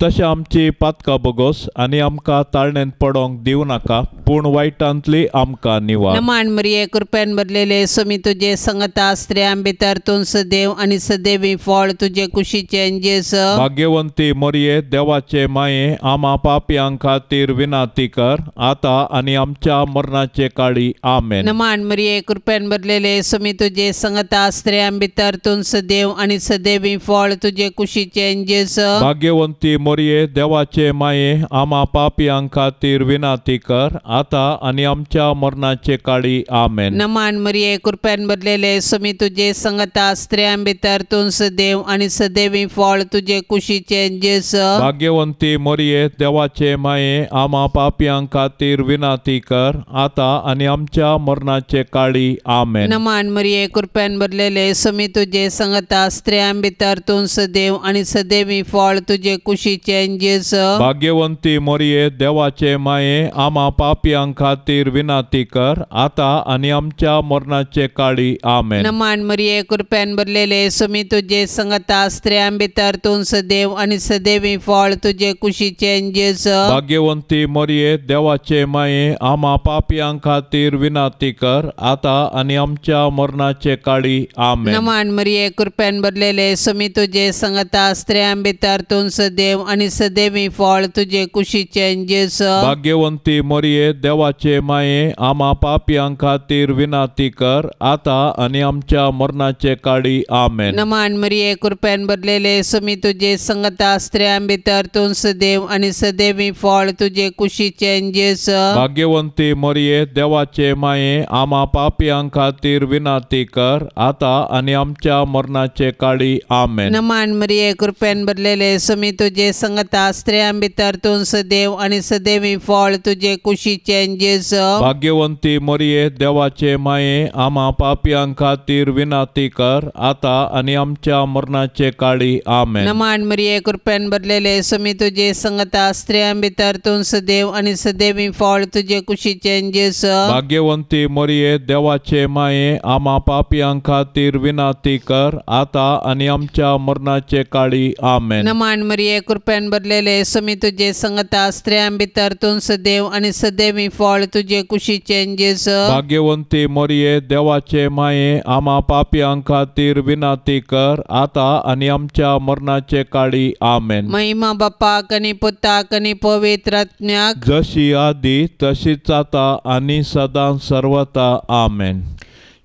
तशें आमची पातकां बगोस आनी आमकां ताळणेंत पडोंक दिवं नाका पूण वायटांतली आमकां निवार. नमान मरिये कृपेन भरलेले स्वामी तुझे संगता स्त्रियां भितर तूं सदैव आनी सदैवी फळ तुझे कुशीचे जेस. भाग्यवंती मरिये देवाचे माये आम्हा पापियां खातीर विनंती कर आता आनी आमच्या मरणाचे काळी आमेन. नमान मरिये कृपेन भरलेले स्वामी तुझे संगता स्त्रियां भितर तूं सदैव आनी सदैवी फळ तुझे कुशीचे जेस. भाग्यवंती मरिये देवाचे माये आम्हा पापियां खातीर विनंती कर आता आनी आमच्या मरणाचे काळी आमेन. नमान मरिये कृपेन भरलेले स्वामी तुझे संगता स्त्रियां भितर तूं सदैव आनी सदैवी फळ तुझे कुशीचे जेस. भाग्यवंती मरिये देवाचे माये आम्हा पापियां खातीर विनंती कर आता आनी आमच्या मरणाचे काळी आमेन. नमान मरिये कृपेन भरलेले स्वामी तुझे संगता स्त्रियां भितर तूं सदैव आनी सदैवी फळ तुझे कुशीचे जेस. भाग्यवंती मरिये देवाचे माये आम्हा पापियां खातीर विनंती कर आता आनी आमच्या मरणाचे काळी आमेन. नमान मरिये कृपेन भरलेले स्वामी तुझे संगता स्त्रियां भितर तूं सदैव आनी सदैवी फळ तुझे कुशीचे जेस. भाग्यवंती मरिये देवाचे माये आम्हा पापियां खातीर विनंती कर आता आनी आमच्या मरणाचे काळी आमेन. नमान मरिये कृपेन भरलेले स्वामी तुझे संगता स्त्रियां भितर तूं सदैव आनी सदैवी फळ तुझे कुशीचे जेस. भाग्यवंती मरिये देवाचे माये आम्हा पापियां खातीर विनाती कर आता आणि आमच्या मरणाचे काळी आमेन. नमान मरिये कृपेन भरलेले सुमी तुझे संगता स्त्रियां भितर तू सदैव आणि सदैवी फळ तुझे कुशीचे जेस. भाग्यवंती मरिये देवाचे माये आम्हा पापियां खातीर विनाती कर आता आणि आमच्या मरणाचे काळी आमेन. नमान मरिये कृपेन भरलेले सुमी तुझे संगता स्त्रियां भितर तू सदैव आणि सदैवी फळ तुझे कुशीचे जेस. भाग्यवंती मरिये देवाचे माये आम्हा पापियां खातीर विनाती कर आता आणि आमच्या मरणाचे काळी आमेन. नमान मरिये कृपेन भरलेले सुमी तुझे संगता स्त्रियां भितर तू सदैव आणि सदैवी फळ तुझे कुशीचे जेस. भाग्यवंती मरिये देवाचे माये आम्हा पापियां खातीर विनाती कर आता आणि आमच्या मरणाचे काळी आमेन. नमान मरिये कृपेन भरलेले सुमी तुझे संगता स्त्रियां भितर तू सदैव आणि सदैवी फळ तुझे कुशीचे जेस. भाग्यवंती मरिये देवाचे माये आम्हा पापियां खातीर विनाती कर आता आणि आमच्या मरणाचे काळी आमेन. महिमा बापाक आणि पुताक आणि पवित्र आत्म्याक जशी आधी तशीच आता आणि सदा सर्वता आमेन.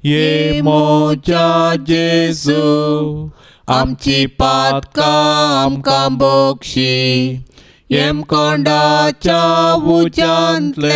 ये मोच्या जेजू आमची पातका आमकां बोगशी येम कोंडाच्या उज्यांतले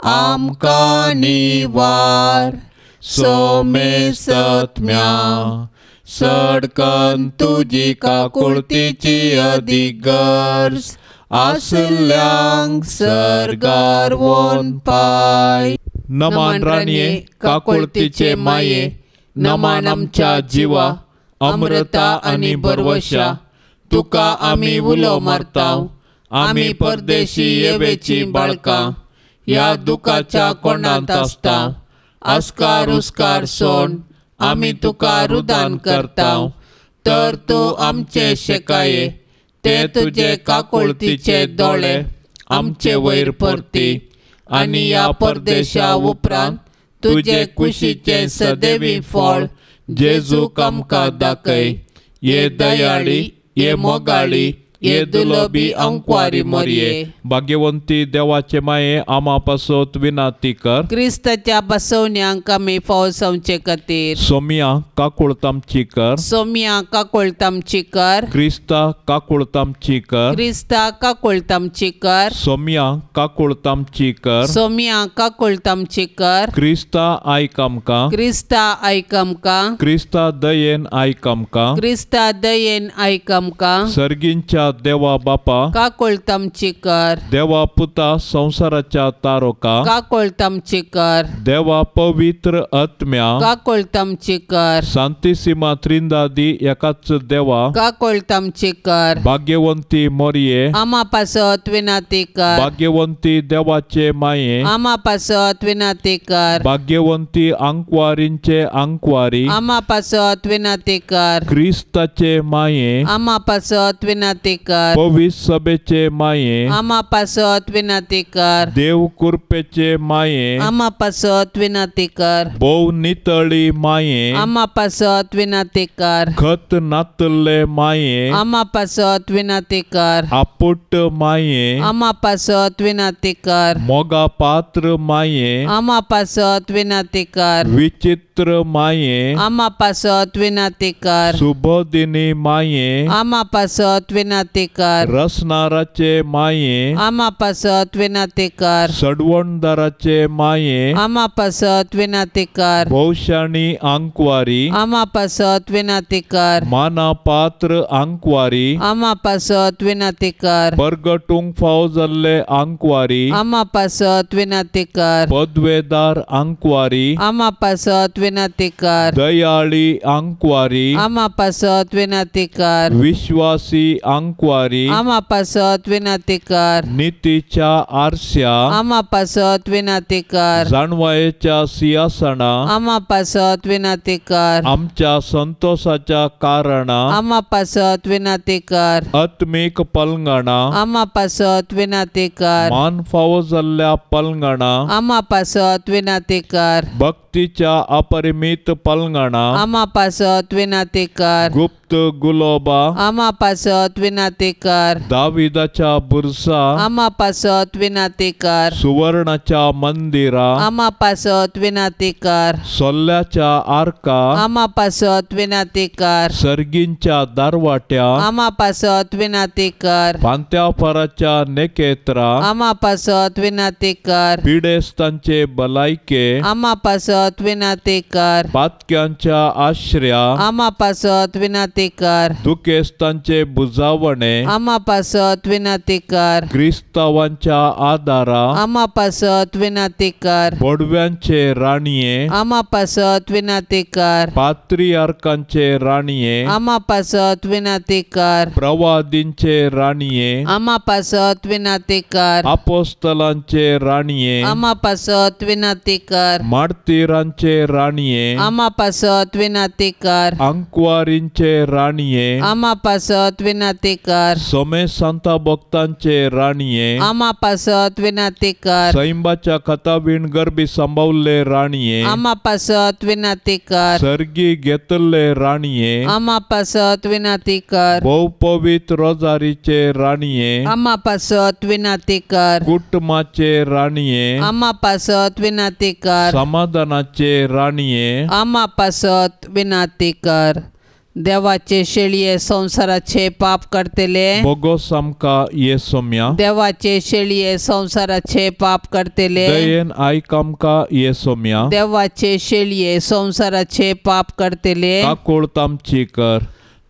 आमकां निवार सोमे सत्म्या सडकन तुजी काकुळतीची अधिगर्ज आसल्यांक सरगार वोन पाय. नमान राणये काकुळतीचे माये नमान आमच्या जिवा अमृता आणि बरवशा तुका आमी उलो मारताव. आमी परदेशी येवेची बाळकां या दुखाच्या कोणांत आसताव. आस्कार उस्कार सोड आमी तुका रुदान करताव. तर तूं आमचे शेकाये ते तुझे काकुळतीचे दोळे आमचे वयर परती आणि या परदेशा उपरांत तुझे कुशीचे सदैवी फळ जेजूक आमकां दाखय. ये दयाळी ये मोगाळी ये दुलोबी अंकवारी मरिये. भाग्यवंती देवाचे माये आम्हा पासत विनाती कर. क्रिस्ताच्या बसवण्यांक आमी फावो जावचे खातीर सोमिया काकुळतामची कर. सोम्या काकुळतामची कर. क्रिस्ता काकुळतामची कर. क्रिस्ता काकुळतामची कर. सोमिया काकुळतामची कर. सोम्या काकुळतामची कर. क्रिस्ता आयक आमकां. क्रिस्ता आयक आमकां. क्रिस्ता दयेन आयक आमकां. क्रिस्ता दयेन आयक आमकां. सर्गींच्या देवा बापा काकुळतामची कर. देवा पुता संसाराच्या तारोका काकुळतामची कर. देवा पवित्र आत्म्या काकुळतामची कर. शांतिसीमा त्रिंदादी एकाच देवा काकुळतामची कर. भाग्यवंती मरिये आम्हा पासत विनाती कर. भाग्यवंती देवाचे माये आम्हा पासत विनाती कर. भाग्यवंती अंकवारींचे अंकवारी आम्हा पासत विनाती कर. क्रिस्ताचे माये आम्हा पासत विनाती कर. पवित्र सभेचे माये आम्हा पासत विनाती कर. देव कृपेचे माये आम्हा पासत विनाती कर. भोव नितळी माये आम्हा पासत विनाती कर. खत नातले माये आम्हा पासत विनाती कर. आपुट माये आम्हा पासत विनाती कर. मोगा पात्र माये आम्हा पासत विनाती कर. विचित्र माये आम्हा पासत विनाती कर. सुबोधिनी माये आम्हा पासत विनाती कर. रसनाराचे माये आम्हा पासत विनाती कर. सडवणदाराचे माये आम्हा पासत विनाती कर. भौशाणी अंकवारी आम्हा पासत विनाती कर. माना पात्र अंकवारी आम्हा पासत विनाती कर. परगटूंक फाव जाल्ले अंकवारी आम्हा पासत विनाती कर. पदवेदार अंकवारी आम्हा पासत विनाती कर. दयाळी अंकवारी आम्हा पासत विनाती कर. विश्वासी अंकवारी आम्हा पासत विनाती कर. नीतीच्या आरस्या आम्हा पासत विनाती कर. जाणवायेच्या सिंहासना आम्हा पासत विनाती कर. आमच्या संतोषाच्या कारणा आम्हा पासत विनाती कर. आत्मिक पलंगणा आम्हा पासत विनाती कर. मान फावो जाल्ल्या पलंगणा आम्हा पासत विनाती कर. भक्तीच्या अपरिमित पलंगणा आम्हा पासत विनाती कर. गुप्त गुप्त गुलोबा आम्हा पासत विनाती कर. दाविदाच्या बुरसा आम्हा पासत विनाती कर. सुवर्णाच्या मंदिरा आम्हा पासत विनाती कर. सोल्ल्याच्या आर्का आम्हा पासत विनाती कर. सर्गींच्या दारवाट्या आम्हा पासत विनाती कर. पांत्याफराच्या नेकेत्रा आम्हा पासत विनाती कर. पिडेस्तांचे बलायके आम्हा पासत विनाती कर. पातक्यांच्या आश्रया आम्हा पासत विनाती कर. दुखेस्तांचे बुजावणे आम्हा पासत विनाती कर. क्रिस्तावांच्या आदारा आम्हा पासत विनाती कर. बोडव्यांचे राणीये आम्हा पासत विनाती कर. पात्रियार्कांचे राणीये आम्हा पासत विनाती कर. प्रवादींचे राणीये आम्हा पासत विनाती कर. अपोस्तलांचे राणीये आम्हा पासत विनाती कर. मार्तिरांचे राणीये आम्हा पासत विनाती कर. अंकवारींचे राणीये आम्हा पासत विनाती कर. सोमे संता भक्तांचे राणीये आम्हा पासत विनाती कर. सैंबाच्या खताबीण गरबी संभावले राणीये आम्हा पासत विनाती कर. सर्गी घेतले राणीये आम्हा पासत विनाती कर. बहुपवित्र रोजारीचे राणीये आम्हा पासत विनाती कर. कुटुंबाचे राणीये आम्हा पासत विनाती कर. समाधानाचे राणीये आम्हा पासत विनाती कर. देवाचे शेळये संसाराचे पाप करतेले. बगो सामका येसोम्या देवाचे शेळये संसाराचे पाप करतेले. दयेन आयकामका येसोम्या देवाचे शेळये संसाराचे पाप करतेले. काकोळतामची कर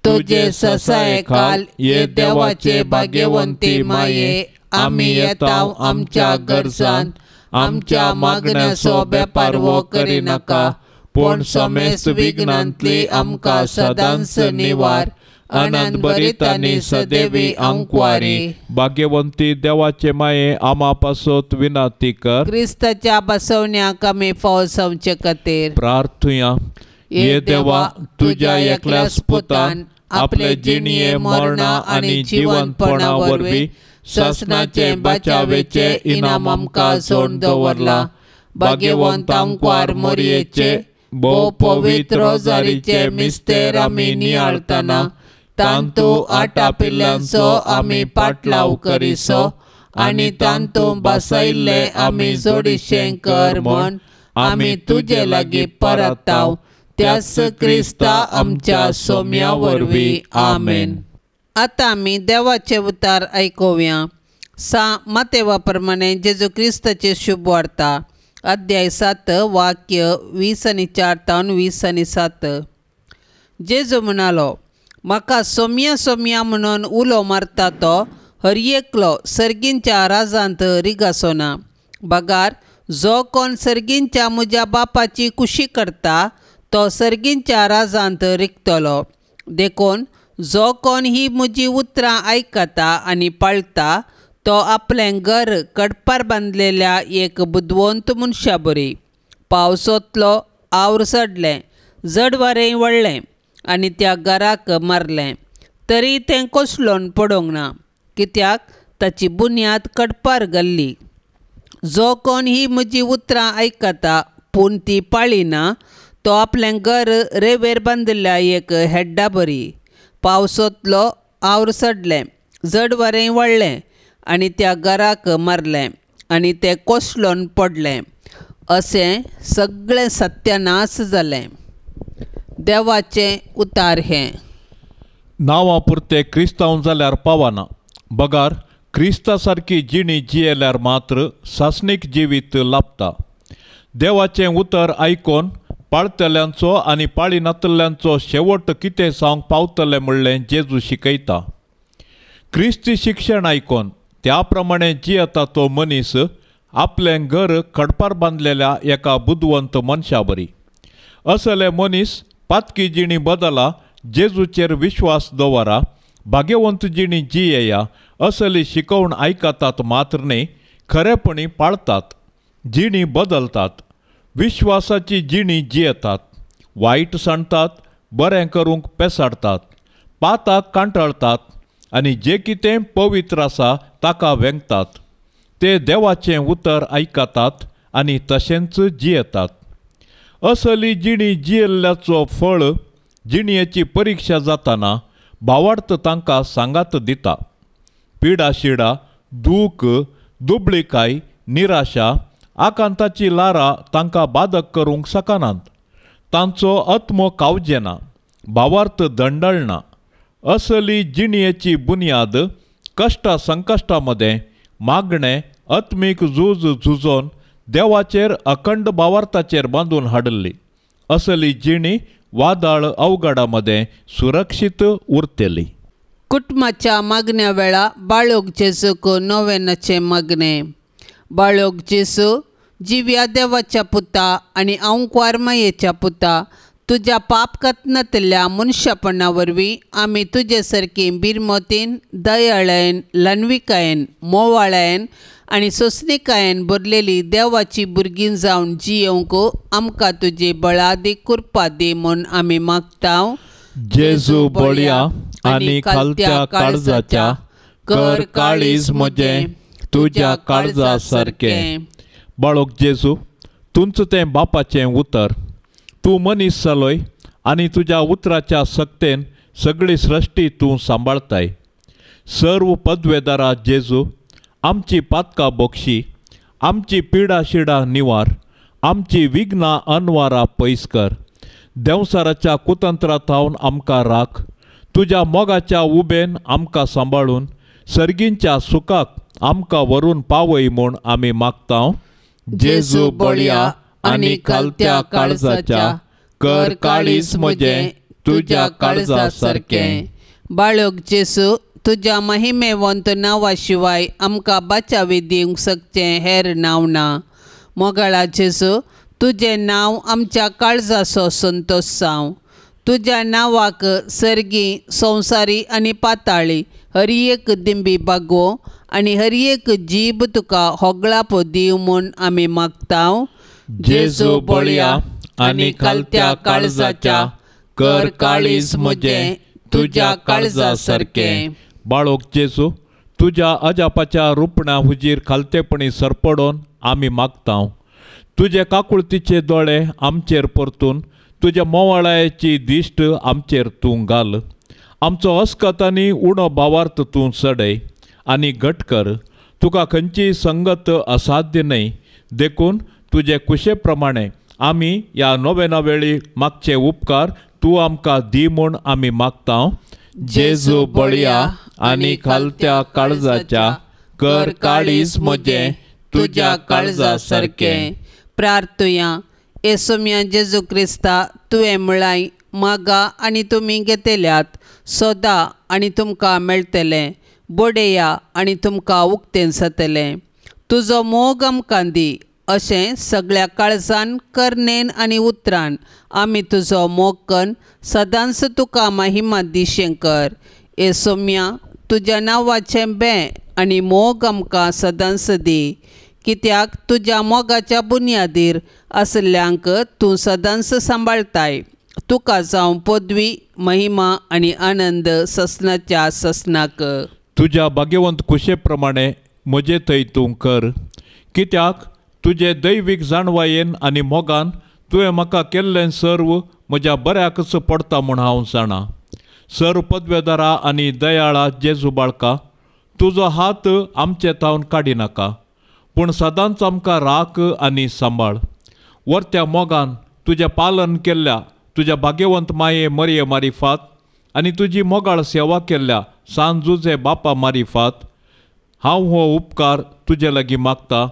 तुझे ससाये काल ये देवाचे भाग्यवंती माये. आम्ही येताव आमच्या गरजांत. आमच्या मागण्याचो बेपार वो करी नाका. पण समेस्त विघ्नांतली आमकां सदांच निवार. आनंद भरितांनी सदैवी अंकवारी. भाग्यवंती देवाचे माये आमा पासत विनाती कर. क्रिस्ताच्या बसवण्याक आमी फावो समचे खातीर प्रार्थुया. ये देवा तुझ्या एकल्याच पुतान आपले जिणये मरणा आनी जिवंतपणा वरवीं ससनाचे बचावेचे इनाम आमकां सोडून दवरला. भाग्यवंत अंकवार मोरयेचे भोव पवित्र रोजारीचे मिस्तेर आमी नियाळतना तांतू आटा पिल्ल्यांचो आमी पाटलाव करिसो. आनी तांतू बसयल्ले आमी जोडिशें कर म्हण आमी तुजे लागीं परताव. त्याच क्रिस्ता आमच्या सोम्या वरवीं. आमेन. आतां आमी देवाचे उतार आयकुया. मातेवा प्रमाणे जेजू क्रिस्ताचे शुभ वार्ता अध्याय 7 वाक्य 20:4 ते 20:7. जेजू म्हणालो, म्हाका सोम्या सोम्या म्हणून उलो मारता तो हर एकलो सर्गींच्या राजांत रिगासो ना. बगार जो कोण सर्गींच्या म्हज्या बापाची कुशी करता तो सर्गींच्या राजांत रिगतलो. देखून जो कोण ही म्हजी उतरां आयकता आनी पाळटा तो आपलें घर कडपार बांदलेल्या एक बुदवंत मनशा बरी. पावस वतलो, आवर सडलें, जड वारें वळ्ळें आनी त्या घराक मारलें. तरी तें कोसळून पडोंक ना, कित्याक ताची बुन्याद कडपार घाल्ली. जो कोण ही म्हजी उतरां आयकता पूण ती पाळिना तो आपलें घर रेंवेर बांदिल्ल्या एक हेड्डा बरी. पावस वतलो, आवर सडलें, जड वारें वळ्ळें आनी त्या घराक मारलें आनी तें कोसळून पडलें. अशें सगळें सत्यानाश जालें. देवाचें उतार हें. नांवां पुरते क्रिस्तांव जाल्यार पावना. बगार क्रिस्ता सारकी जिणी जियेल्यार मात्र सासणीक जिवीत लाभता. देवाचें उतर आयकून पाळतल्यांचो आनी पाळिनातल्यांचो शेवट कितें जावंक पावतलें म्हणलें जेजू शिकयता. क्रिस्ती शिक्षण आयकून त्या प्रमाणे जियेता तो मनीस आपलें घर कडपार बांदलेल्या एका बुदवंत मनशा बरी. असले मनीस पातकी जिणी बदला, जेजूचेर विश्वास दवरा, भाग्यवंत जिणी जियेया असली शिकवण आयकतात मात्र न्ही, खरेपणी पाळतात, जिणी बदलतात, विश्वासाची जिणी जियेतात, वायट सांडतात, बरें करूंक पेसाडतात, पाताक कांटाळतात आनी जे कितें पवित्र आसा ताका वेंगतात. ते देवाचें उतर आयकतात आनी तशेंच जियेतात. असली जिणी जियेल्ल्याचो फळ जिणयेची परीक्षा जाताना भावार्थ तांकां सांगात दिता. पिडा शिडा, दूख, दुबळीकाय, निराशा, आकांताची लारां तांकां बाधक करूंक शकनात. तांचो आत्मो कावजेना, भावार्थ दंडळना. असली जिणयेची बुनियाद कश्टा संकश्टामध्ये मागणे आत्मीक झूज झुजोन देवाचेर अखंड भावार्थाचेर बांदून हाडली. असली जिणी वादळ अवघडामध्ये सुरक्षीत उरतेली. कुटुंबाच्या मागण्या वेळा बाळोग जेजूक नोवेनाचे मागणे. बाळोग जेजू, जिव्या देवाच्या पुता आणि वारमायेच्या पुता, तुझ्या पापकत्नातल्या मनशापणा वरवीं आमी तुजे सारकी बिरमोतीन, दयाळेन, ल्हानविकायेन, मोवाळेन आणि सोंसणिकायेन भरलेली देवाची भुरगीं जावन जियोंक आमकां तुजी बळादी कृपा दी म्हूण आमी मागतांव. जेजू बळया आनी खालत्या काळजाच्या, कर काळीज म्हजें तुज्या काळजा सारकें. बाळोक जेजू, तुमचें तें बापाचें उतर. तूं मनीस जालोय आनी तुज्या उतराच्या सक्तेन सगळी सृश्टी तूं सांबाळताय. सर्व पदवेदारा जेजू, आमची पातकां बोगशी, आमची पिडा शिडा निवार, आमची विघ्नां अनवारां पयस कर. देंवसाराच्या कुतंत्रांतावन आमकां राख. तुज्या मोगाच्या उबेन आमकां सांबाळून सर्गींच्या सुखाक आमकां व्हरून पावय म्हूण आमी मागतांव. जेजू बळया आनी खालत्या काळजाच्या, कर काळीज म्हजें तुज्या काळजा सारकें. बाळोग जेजू, तुज्या महिमेवंत नांवा शिवाय आमकां बाचावी दिवंक शकचें हेर नांव ना. मोगाळा जेजू, तुजें नांव आमच्या काळजाचो संतोश जावं. तुज्या नांवाक सर्गी, संवसारी आनी पाताळी हर एक दिंबी बागो आनी हर एक जीब तुका होगळाप दिव म्हूण आमी मागतांव. जेजू बळया आनी खालत्या काळजाच्या, कर काळीज म्हजें तुज्या काळजा सारकें. बाळोक जेजू, तुज्या अजापाच्या रुपण्या हुजीर खालतेपणी सरपडोन आमी मागतांव. तुजे काकुळतीचे दोळे आमचेर परतून तुज्या मोवाळायेची दिश्ट आमचेर तूं घाल. आमचो अस्कत आनी उणो भावार्थ तूं सडय आनी घट कर. तुका खंयची संगत असाध्य न्हय, देखून तुजे कुशे प्रमाणे आमी ह्या नोवेना वेळी मागचे उपकार तूं आमकां दी म्हूण आमी मागतांव. जेजू बळया आनी खालत्या काळजाच्या, कर काळीज म्हजें तुज्या काळजा सारकें. प्रार्थुया. येसुम्या जेजू क्रिस्ता, तुवें म्हळाय, मागा आनी तुमी घेतल्यात, सोदा आनी तुमकां मेळटलें, बोडेया आनी तुमकां उक्तें जातलें. तुजो मोग आमकां दी. अशें सगळ्या काळजान, करनेन आनी उतरान आमी तुजो मोग कन सदांच तुका महिमा दिशें कर. येसुम्या, तुज्या नांवाचें बें आनी मोग आमकां सदांच दी. कित्याक तुज्या मोगाच्या बुनयादीर आसल्यांक तूं सदांच सांबाळताय. तुका जावं पदवी, महिमा आनी आनंद ससनाच्या ससनाक. तुज्या भाग्यवंत कुशे प्रमाणे म्हजे थंय तूं कर. कित्याक तुजे दैवीक जाणवायेन आनी मोगान तुवें म्हाका केल्लें सर्व म्हज्या बऱ्याकच पडटा म्हूण हांव जाणा. सर्व पदवेदारा आनी दयाळा जेजू बाळका, तुजो हात आमचे तावन काडिनाका, पूण सदांच आमकां राख आनी सांबाळ. वर्त्या मोगान तुजें पालन केल्ल्या तुज्या भाग्यवंत माये मरये मारिफात आनी तुजी मोगाळ सेवा केल्ल्या सांजुजे बापा मारिफात हांव हो उपकार तुजे लागीं मागता.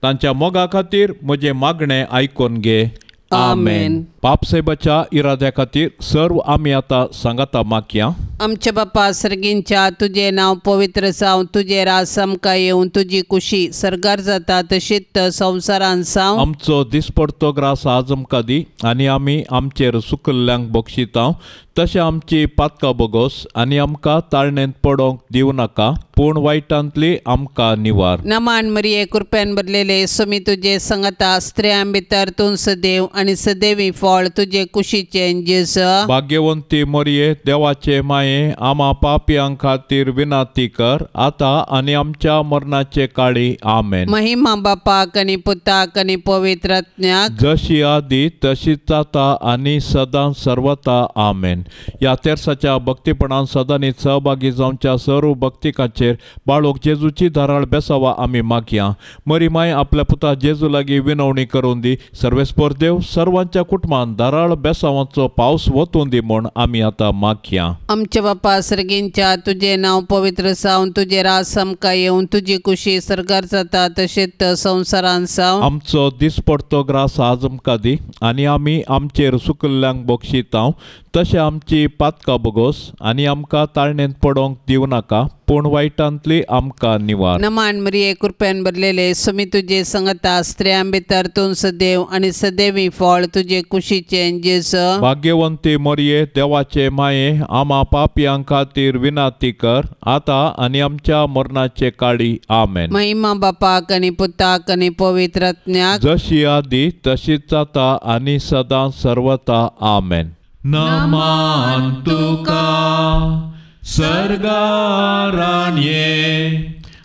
तांच्या मोगा खातीर म्हजें मागणें आयकोन घे. आमेन. पापसाहेबाच्या इराद्या खातीर सर्व आमी आतां सांगाता मागया. आमच्या बापा सर्गींच्या, तुजें नांव पवित्र जावं, तुजें राज आमकां येवं, तुजी कुशी सर्गार जाता तशीच संवसारांत जावं. आमचो दिसपडतो ग्रास आज आमकां दी आनी आमी आमचेर सुकल्ल्यांक बक्षितांव. तशें आमची पातकां बोगोस आनी आमकां ताळणेंत पडोवंक दिवं नाका, पूण वायटांतली आमकां निवार. नमान मरिये, कृपेन भरलेले, सुमी तुजे संगता स्त्रियां भितर तूं सदैव आनी सदैवी फळ तुझे कुशीचे जेजू. भाग्यवंती मरिये देवाचे माये, आम्हा पापियां खातीर विनाती कर, आता आणि आमच्या मरणाचे काळी. आमेन. महिमा बापाक आणि पुताक आणि पवित्र आत्म्याक, जशी आदी तशीच आता आणि सदां सर्वता. आमेन. या तेरसाच्या भक्तीपणान सदांनीच सहभागी जावच्या सर्व भक्तिकांचेर बाळोक जेजूची धाराळ बेसावा आमी मागया. मरी माय आपल्या पुता जेजू लागी विनवणी करून दी. सर्वेस्पर देव सर्वांच्या कुटुंबान धाराळ बेसावांचो पावस वतून दी म्हण आमी आता मागया. आमच्या बापा सर्गींच्या, तुझे नाव पवित्र जावन, तुझे राज समका येवन, तुझी कुशी सरकार जाता तशेंच संवसारान जावं. आमचो दिसपडतो ग्रास आज आमकां दी, आनी आमी आमचेर सुकल्ल्यांक बक्षितांव. तशें आमची पातकां बगोस, आनी आमकां ताळणेंत पडोवंक दिवं नाका, पूण वायटांतली आमकां निवार. नमान मरिये कृपेन भरलेले, सुमी तुझे संगता स्त्रियां भितर तूं सदैव, आनी सदैवी फळ तुझे कुशीचे जेजू. भाग्यवंती मरिये देवाचे माये, आम्हा पापियां खातीर विनाती कर, आता आनी आमच्या मरणाचे काळी. आमेन. महिमा बापाक आणि पुताक आणि पवित्र आत्म्याक, जशी आदी तशीच आता आणि सदां सर्वता. आमेन. नमान तुका सर्गारान ये,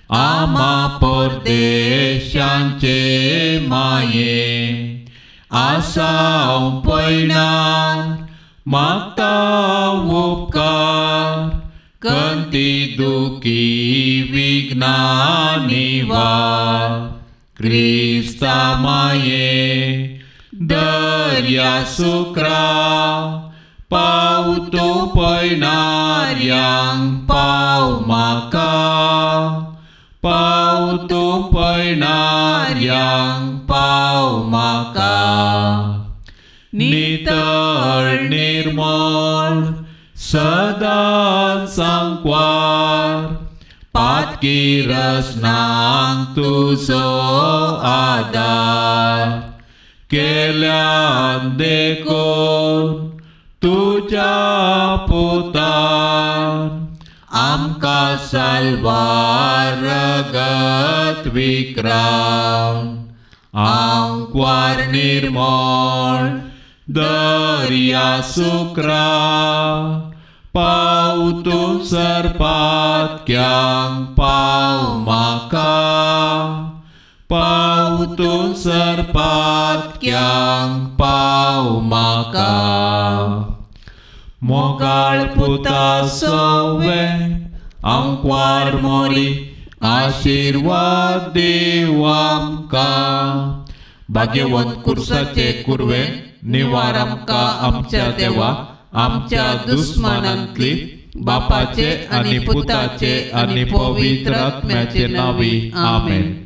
आम्हा परदेशांचे माये, आसाव पैणान मागता उपकार, कंती दुखी विघ्नांनी वार. क्रिस्ता माये दर्या सुक्रा, पावतो पैणाऱ्यांक पाव म्हाका, पावतो पैणाऱ्यांक पाव म्हाका. नितळ निर्मळ सदां सांकवार, पातकी रसनांक तुजो आदार. केल्यान देखून तुझ्या पुतान, आमकां साल्वार रगत विक्रांत. आंकवार निर्मळ दर्या सुक्रा, पावतो सर्पात्यांक पाव म्हाका, पावतो सर्पात्यांक पाव म्हाका. मोगाळ पुता सोवे आंकवार मोरी, आशीर्वाद देव आमकां. भाग्यवंत कुर्साचे कुरवे, निवार आमकां आमच्या देवा, आमच्या दुस्मानांतली. बापाचे आणि पुताचे आणि पवित्र आत्म्याचे नावी. आमेन.